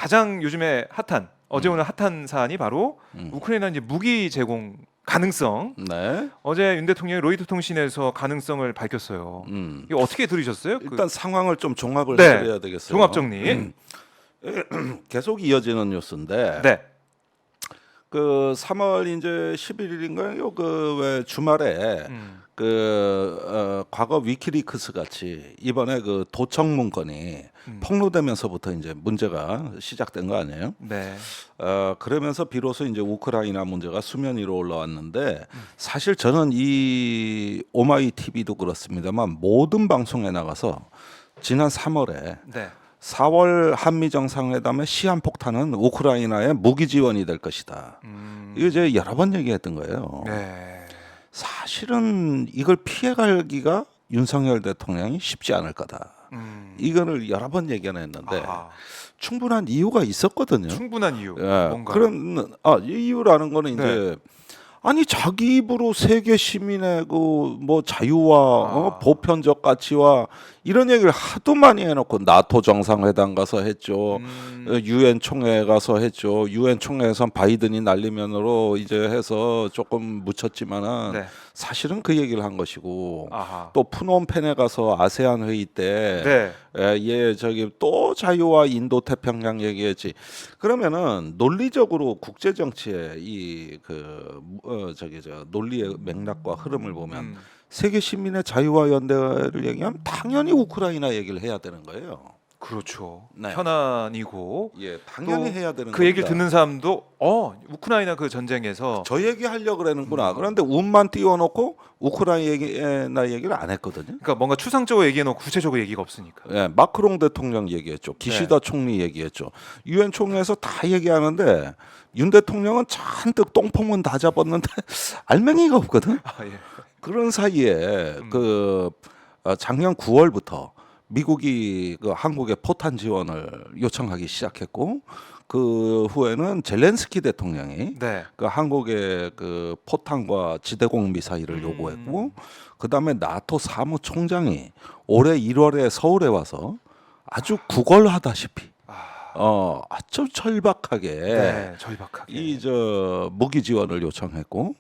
가장 요즘에 핫한 어제 오늘 핫한 사안이 바로 우크라이나 이제 무기 제공 가능성. 네. 어제 윤 대통령이 로이터 통신에서 가능성을 밝혔어요. 이거 어떻게 들으셨어요? 일단 상황을 좀 종합을 네. 해드려야 되겠어요. 종합 정리. 계속 이어지는 뉴스인데 네. 그 3월 이제 11일인가요? 그 왜 주말에 과거 위키리크스 같이 이번에 그 도청 문건이 폭로되면서부터 이제 문제가 시작된 거 아니에요? 네. 그러면서 비로소 이제 우크라이나 문제가 수면 위로 올라왔는데 사실 저는 이 오마이 TV도 그렇습니다만 모든 방송에 나가서 지난 3월에 네. 4월 4월 한미 정상회담의 시한폭탄은 우크라이나의 무기 지원이 될 것이다. 이거 이제 여러 번 얘기했던 거예요. 네. 사실은 이걸 피해가기가 윤석열 대통령이 쉽지 않을 거다. 이거를 여러 번 얘기했는데 아, 충분한 이유가 있었거든요. 충분한 이유. 예, 뭔가. 그런 이 이유라는 거는 이제 아니 자기 입으로 세계 시민의 그 뭐 자유와 보편적 가치와 이런 얘기를 하도 많이 해놓고 나토 정상회담 가서 했죠. 유엔 총회 가서 했죠. 유엔 총회에선 바이든이 날리면으로 이제 해서 조금 묻혔지만은 네. 사실은 그 얘기를 한 것이고 아하. 또 푸놈펜에 가서 아세안 회의 때 네. 예, 저기 또 자유와 인도 태평양 얘기했지. 그러면은 논리적으로 국제 정치의 이그 저기 저 논리의 맥락과 흐름을 보면 세계 시민의 자유와 연대를 얘기하면 당연히 우크라이나 얘기를 해야 되는 거예요. 그렇죠. 네. 현안이고 예, 당연히 또 해야 되는 그 얘기를 겁니다. 듣는 사람도 우크라이나 그 전쟁에서 저 얘기 하려고 그러는구나. 그런데 운만 띄워놓고 우크라이나 얘기를 안 했거든요. 그러니까 뭔가 추상적으로 얘기해놓고 구체적으로 얘기가 없으니까. 예, 마크롱 대통령 얘기했죠. 기시다 총리 얘기했죠. 유엔 총회에서 다 얘기하는데 윤 대통령은 잔뜩 똥폼은 다 잡았는데 알맹이가 없거든. 아, 예. 그런 사이에 작년 9월부터 미국이 그 한국에 포탄 지원을 요청하기 시작했고 그 후에는 젤렌스키 대통령이 네. 그 한국에 그 포탄과 지대공 미사일을 요구했고 그다음에 나토 사무총장이 올해 1월에 서울에 와서 아주 구걸하다시피 아주 절박하게 네. 절박하게. 이 저 무기 지원을 요청했고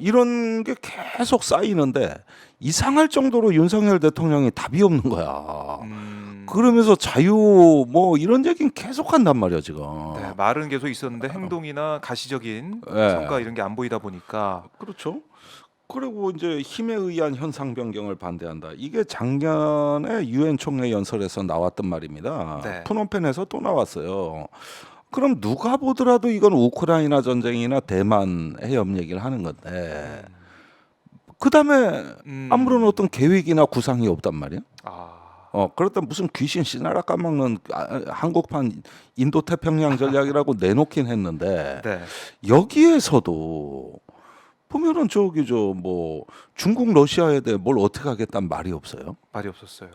이런 게 계속 쌓이는데 이상할 정도로 윤석열 대통령이 답이 없는 거야. 그러면서 자유 뭐 이런 얘기는 계속 한단 말이야 지금. 네, 말은 계속 있었는데 행동이나 가시적인 네. 성과 이런 게 안 보이다 보니까 그렇죠. 그리고 이제 힘에 의한 현상 변경을 반대한다. 이게 작년에 유엔 총회 연설에서 나왔던 말입니다. 네. 푸놈펜에서 또 나왔어요. 그럼 누가 보더라도 이건 우크라이나 전쟁이나 대만 해협 얘기를 하는 건데 그다음에 아무런 어떤 계획이나 구상이 없단 말이야. 그렇다 무슨 귀신 씨나라 까먹는 한국판 인도 태평양 전략이라고 내놓긴 했는데 네. 여기에서도 보면은 저기 저 뭐 중국 러시아에 대해 뭘 어떻게 하겠다는 말이 없어요. 말이 없었어요.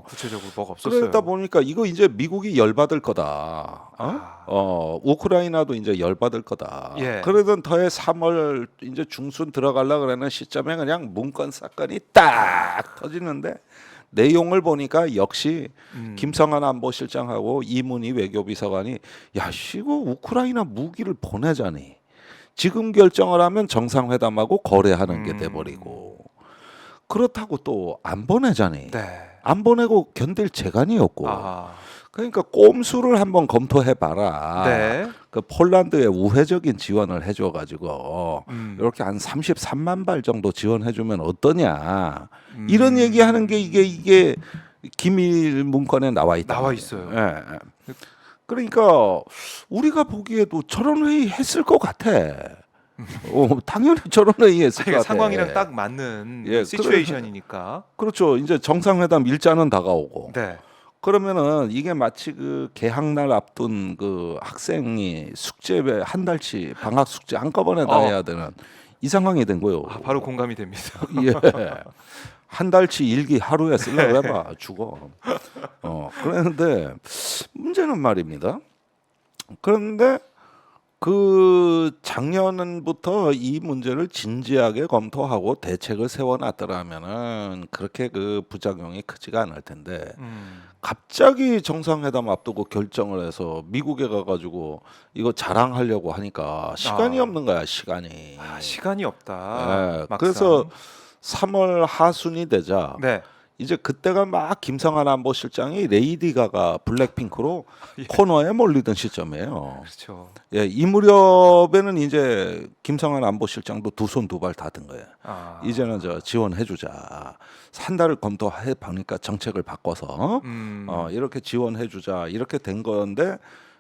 구체적으로 뭐가 없었어요. 그러다 보니까 이거 이제 미국이 열받을 거다. 우크라이나도 이제 열받을 거다. 예. 그러던 더해 3월 이제 중순 들어가려 그러는 시점에 그냥 문건 사건이 딱 터지는데 내용을 보니까 역시 김성한 안보실장하고 이문희 외교비서관이 야, 이거 우크라이나 무기를 보내자니. 지금 결정을 하면 정상회담하고 거래하는 게 돼버리고 그렇다고 또 안 보내자니 네. 안 보내고 견딜 재간이 없고 아하. 그러니까 꼼수를 한번 검토해봐라. 네. 그 폴란드에 우회적인 지원을 해줘가지고 이렇게 한 33만 발 정도 지원해주면 어떠냐 이런 얘기하는 게 이게 기밀 문건에 나와 있다. 나와 있어요. 예. 그러니까 우리가 보기에도 저런 회의 했을 것 같아. 당연히 저런 회의 했을 것 같아. 상황이랑 딱 맞는 예, 시츄에이션이니까. 그렇죠. 이제 정상회담 일자는 다가오고. 네. 그러면은 이게 마치 그 개학날 앞둔 그 학생이 숙제 한 달치 방학 숙제 한꺼번에 다 해야 되는 이 상황이 된 거예요. 바로 공감이 됩니다. 예. 한 달치 일기 하루에 쓰려고 해봐 죽어. 그랬는데 문제는 말입니다. 그런데 그 작년부터 이 문제를 진지하게 검토하고 대책을 세워놨더라면은 그렇게 그 부작용이 크지가 않을 텐데 갑자기 정상회담 앞두고 결정을 해서 미국에 가가지고 이거 자랑하려고 하니까 시간이 아. 없는 거야 시간이. 시간이 없다. 예, 막상. 그래서 3월 하순이 되자 네. 이제 그때가 막 김성한 안보실장이 레이디 가가 블랙핑크로 예. 코너에 몰리던 시점이에요. 그렇죠. 예, 이 무렵에는 이제 김성한 안보실장도 두 손 두 발 다 든 거예요. 이제는 저 지원해주자. 한 달을 검토해 보니까 정책을 바꿔서 이렇게 지원해주자 이렇게 된 건데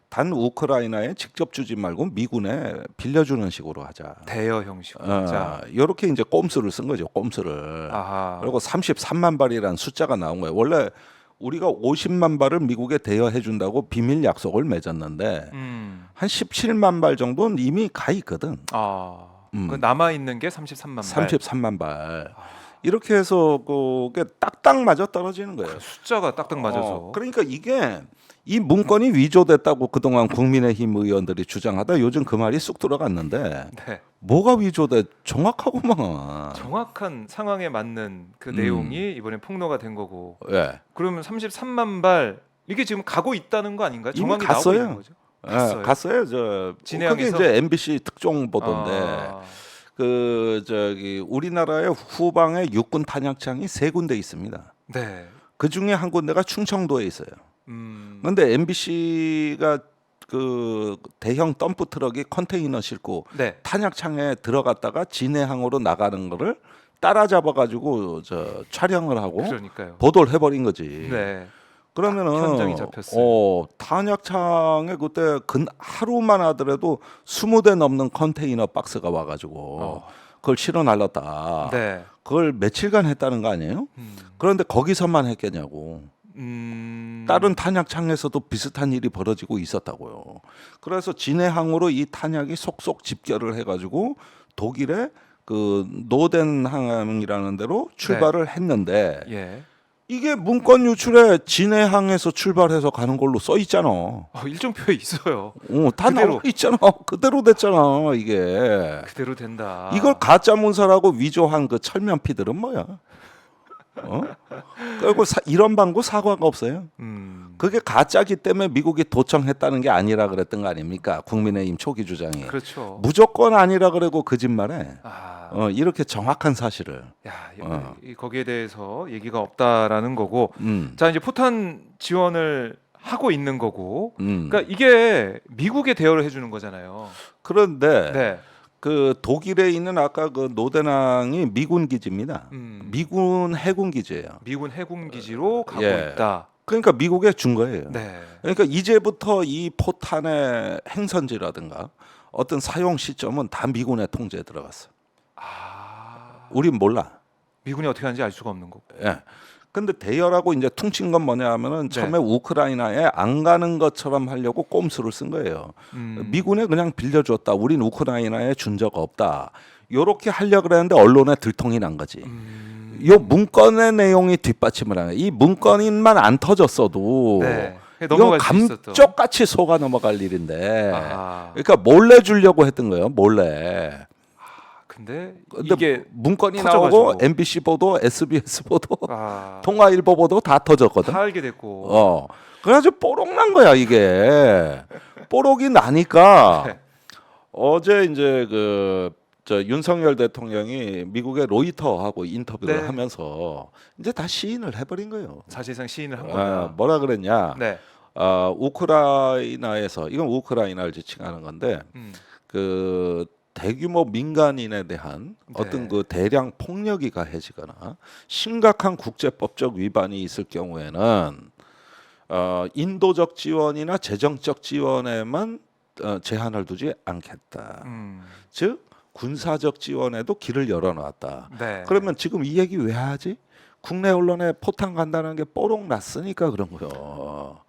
단 우크라이나에 직접 주지 말고 미군에 빌려주는 식으로 하자. 대여 형식으로. 자. 이렇게 이제 꼼수를 쓴 거죠. 꼼수를. 아하. 그리고 33만 발이라는 숫자가 나온 거예요. 원래 우리가 50만 발을 미국에 대여해 준다고 비밀 약속을 맺었는데 한 17만 발 정도는 이미 가 있거든. 그 남아 있는 게 33만 발. 33만 발. 이렇게 해서 그게 딱딱 맞아 떨어지는 거예요. 숫자가 딱딱 맞아서. 그러니까 이게 이 문건이 위조됐다고 그동안 국민의힘 의원들이 주장하다 요즘 그 말이 쑥 들어갔는데 네. 뭐가 위조돼? 정확하구만. 정확한 상황에 맞는 그 내용이 이번에 폭로가 된 거고. 예. 그러면 33만 발 이게 지금 가고 있다는 거 아닌가요? 이미 정확히 갔어요. 나오고 있는 거죠. 갔어요. 갔어요. 저 진해항에서? 그게 이제 MBC 특종 보도인데 그 저기 우리나라의 후방에 육군 탄약장이 3군데 있습니다. 네. 그 중에 한 군데가 충청도에 있어요. 그런데 MBC가 그 대형 덤프 트럭이 컨테이너 싣고 네. 탄약창에 들어갔다가 진해항으로 나가는 거를 따라잡아가지고 저 촬영을 하고 그러니까요. 보도를 해버린 거지. 네. 그러면은 현장이 잡혔어요. 탄약창에 그때 하루만 하더라도 20대 넘는 컨테이너 박스가 와가지고 그걸 실어 날랐다. 네. 그걸 며칠간 했다는 거 아니에요? 그런데 거기서만 했겠냐고. 다른 탄약창에서도 비슷한 일이 벌어지고 있었다고요. 그래서 진해항으로 이 탄약이 속속 집결을 해가지고 독일의 그 노덴항이라는 데로 출발을 했는데 예. 이게 문건 유출에 진해항에서 출발해서 가는 걸로 써 있잖아. 일정표에 있어요. 다 그대로. 나와 있잖아. 그대로 됐잖아 이게. 그대로 된다. 이걸 가짜 문서라고 위조한 그 철면피들은 뭐야? 그리고 이런 방구 사과가 없어요. 그게 가짜기 때문에 미국이 도청했다는 게 아니라 그랬던 거 아닙니까? 국민의힘 초기 주장이. 그렇죠. 무조건 아니라 그러고 거짓말해. 아, 이렇게 정확한 사실을. 야, 거기에 대해서 얘기가 없다라는 거고. 자, 이제 포탄 지원을 하고 있는 거고. 그러니까 이게 미국에 대여를 해주는 거잖아요. 그런데 네. 그 독일에 있는 아까 그 노데낭이 미군 기지입니다. 미군 해군 기지예요. 미군 해군 기지로 가고 예. 있다. 그러니까 미국에 준 거예요. 네. 그러니까 이제부터 이 포탄의 행선지라든가 어떤 사용 시점은 다 미군의 통제에 들어갔어. 우린 몰라. 미군이 어떻게 하는지 알 수가 없는 거고. 예. 근데 대여라고 이제 퉁친 건 뭐냐면은 네. 처음에 우크라이나에 안 가는 것처럼 하려고 꼼수를 쓴 거예요. 미군에 그냥 빌려줬다. 우린 우크라이나에 준 적 없다. 요렇게 하려고 그랬는데 언론에 들통이 난 거지. 요 문건의 내용이 뒷받침을 하는 거야. 이 문건인만 안 터졌어도 네. 이건 넘어갈 수 있었던. 감쪽같이 속아 넘어갈 일인데. 아하. 그러니까 몰래 주려고 했던 거예요. 몰래. 근데 근데 이게 문건이 터져가지고. 나오고 MBC 보도, SBS 보도, 아, 통화일보 보도 다 터졌거든. 다 알게 됐고. 그래가지고 뽀록 난 거야 이게. 뽀록이 나니까 네. 어제 이제 저 윤석열 대통령이 미국의 로이터하고 인터뷰를 네. 하면서 이제 다 시인을 해버린 거예요. 사실상 시인을 한 거다. 뭐라 그랬냐? 네. 우크라이나에서 이건 우크라이나를 지칭하는 건데 그 대규모 민간인에 대한 어떤 그 대량 폭력이 가해지거나 심각한 국제법적 위반이 있을 경우에는 인도적 지원이나 재정적 지원에만 제한을 두지 않겠다. 즉 군사적 지원에도 길을 열어놨다. 네. 그러면 지금 이 얘기 왜 하지? 국내 언론에 포탄 간다는 게 뽀록 났으니까 그런 거요.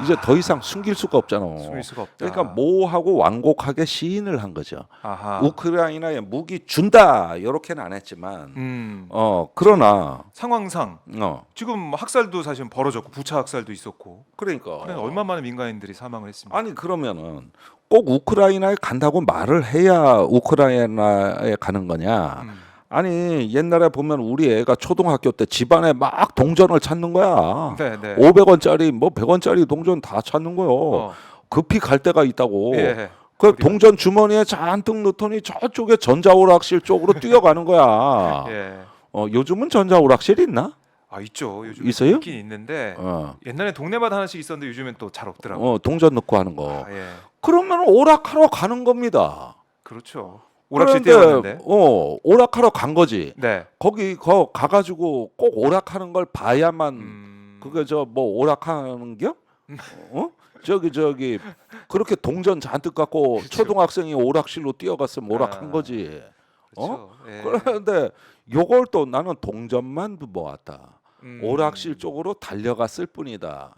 이제 더 이상 숨길 수가 없잖아. 숨길 수가 없다. 그러니까 모호하고 완곡하게 시인을 한 거죠. 아하. 우크라이나에 무기 준다 이렇게는 안 했지만 그러나 상황상 지금 학살도 사실 벌어졌고 부차 학살도 있었고 그러니까 얼마 많은 민간인들이 사망을 했습니다. 아니 그러면은 꼭 우크라이나에 간다고 말을 해야 우크라이나에 가는 거냐? 아니 옛날에 보면 우리 애가 초등학교 때 집안에 막 동전을 찾는 거야. 네, 네. 500원짜리 뭐 100원짜리 동전 다 찾는 거요. 급히 갈 때가 있다고. 예. 그 동전 주머니에 잔뜩 넣더니 저쪽에 전자오락실 쪽으로 뛰어가는 거야. 예. 요즘은 전자오락실 있나? 아 있죠. 요즘 있어요? 있긴 있는데 옛날에 동네마다 하나씩 있었는데 요즘엔 또 잘 없더라고요. 동전 넣고 하는 거. 예. 그러면 오락하러 가는 겁니다. 그렇죠. 오락실 그런데, 뛰어갔는데. 오락하러 간 거지. 네. 거기 가가지고 꼭 오락하는 걸 봐야만 그게 저 뭐 오락하는겨? 저기 그렇게 동전 잔뜩 갖고 그쵸. 초등학생이 오락실로 뛰어갔으면 오락한 거지. 그렇죠. 예. 그런데 요걸 또 나는 동전만 모았다. 오락실 쪽으로 달려갔을 뿐이다.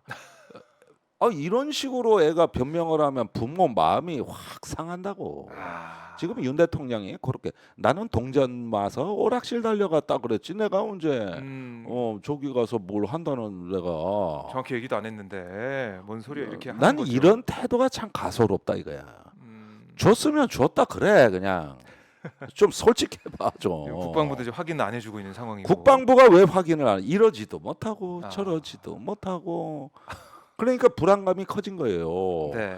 이런 식으로 애가 변명을 하면 부모 마음이 확 상한다고. 지금 윤 대통령이 그렇게 나는 동전 마서 오락실 달려갔다 그랬지 내가 언제 저기 가서 뭘 한다는 내가 정확히 얘기도 안 했는데 뭔 소리야 이렇게 하는 난 거죠. 이런 태도가 참 가소롭다 이거야. 줬으면 줬다 그래 그냥 좀 솔직해봐 좀. 국방부도 이제 확인 안 해주고 있는 상황이고. 국방부가 왜 확인을 안 해? 이러지도 못하고 아. 저러지도 못하고 그러니까 불안감이 커진 거예요. 네.